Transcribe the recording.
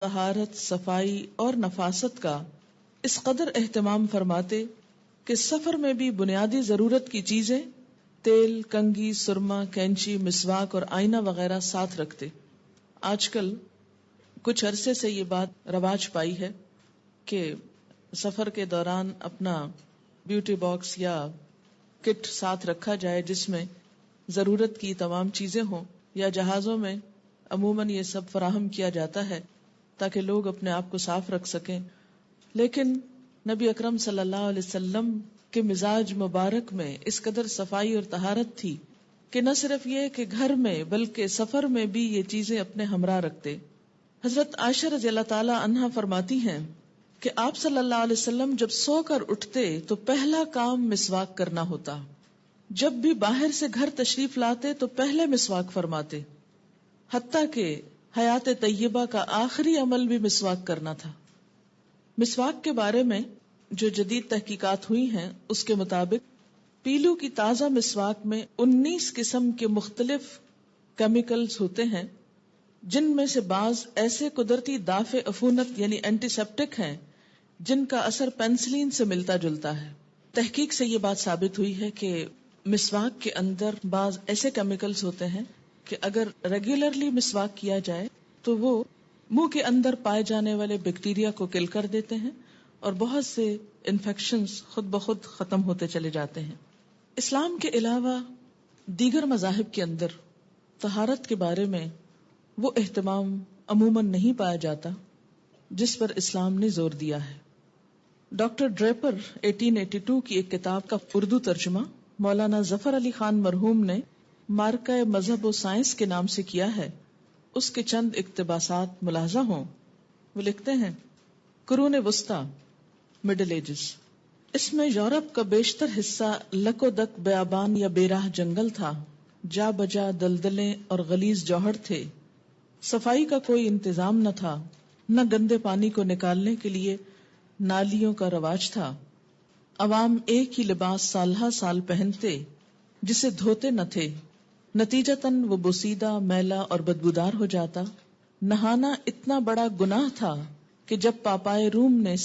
طہارت، صفائی اور نفاست کا اس قدر اہتمام فرماتے کہ سفر میں بھی بنیادی ضرورت کی چیزیں تیل، کنگھی، سرما، کینچی، مسواک اور آئینہ وغیرہ ساتھ رکھتے۔ آج کل کچھ عرصے سے یہ بات رواج پائی ہے کہ سفر کے دوران اپنا بیوٹی باکس یا کٹ ساتھ رکھا جائے جس میں ضرورت کی تمام چیزیں ہوں، یا جہازوں میں عموماً یہ سب فراہم کیا جاتا ہے تاکہ لوگ اپنے آپ کو صاف رکھ سکیں۔ لیکن نبی اکرم صلی اللہ علیہ وسلم کے مزاج مبارک میں اس قدر صفائی اور طہارت تھی کہ نہ صرف یہ کہ گھر میں بلکہ سفر میں بھی یہ چیزیں اپنے ہمراہ رکھتے۔ حضرت عائشہ رضی اللہ تعالی عنہا فرماتی ہیں کہ آپ صلی اللہ علیہ وسلم جب سو کر اٹھتے تو پہلا کام مسواک کرنا ہوتا، جب بھی باہر سے گھر تشریف لاتے تو پہلے مسواک فرماتے، حتیٰ کہ حیات طیبہ کا آخری عمل بھی مسواک کرنا تھا۔ مسواک کے بارے میں جو جدید تحقیقات ہوئی ہیں اس کے مطابق پیلو کی تازہ مسواک میں 19 قسم کے مختلف کیمیکلز ہوتے ہیں، جن میں سے بعض ایسے قدرتی دافع عفونت یعنی اینٹی سیپٹک ہیں جن کا اثر پینسلین سے ملتا جلتا ہے۔ تحقیق سے یہ بات ثابت ہوئی ہے کہ مسواک کے اندر بعض ایسے کیمیکلز ہوتے ہیں کہ اگر ریگولرلی مسواک کیا جائے تو وہ منہ کے اندر پائے جانے والے بیکٹیریا کو کل کر دیتے ہیں اور بہت سے انفیکشنز خود بخود ختم ہوتے چلے جاتے ہیں۔ اسلام کے علاوہ دیگر مذاہب کے اندر طہارت کے بارے میں وہ اہتمام عموماً نہیں پایا جاتا جس پر اسلام نے زور دیا ہے۔ ڈاکٹر ڈریپر 1882 کی ایک کتاب کا اردو ترجمہ مولانا ظفر علی خان مرحوم نے مارکہ مذہب و سائنس کے نام سے کیا ہے۔ اس کے چند اقتباسات ملاحظہ ہوں۔ وہ لکھتے ہیں، قرون وسطی، مڈل ایجز، اس میں یورپ کا بیشتر حصہ لک و دک بیابان یا بے راہ جنگل تھا، جا بجا دلدلیں اور غلیظ جوہر تھے، صفائی کا کوئی انتظام نہ تھا، نہ گندے پانی کو نکالنے کے لیے نالیوں کا رواج تھا، عوام ایک ہی لباس سال ہر سال پہنتے جسے دھوتے نہ تھے، نتیجتاً وہ بوسیدہ، میلا اور بدبودار ہو جاتا۔ نہانا اتنا بڑا گناہ تھا کہ جب پاپائے روم نے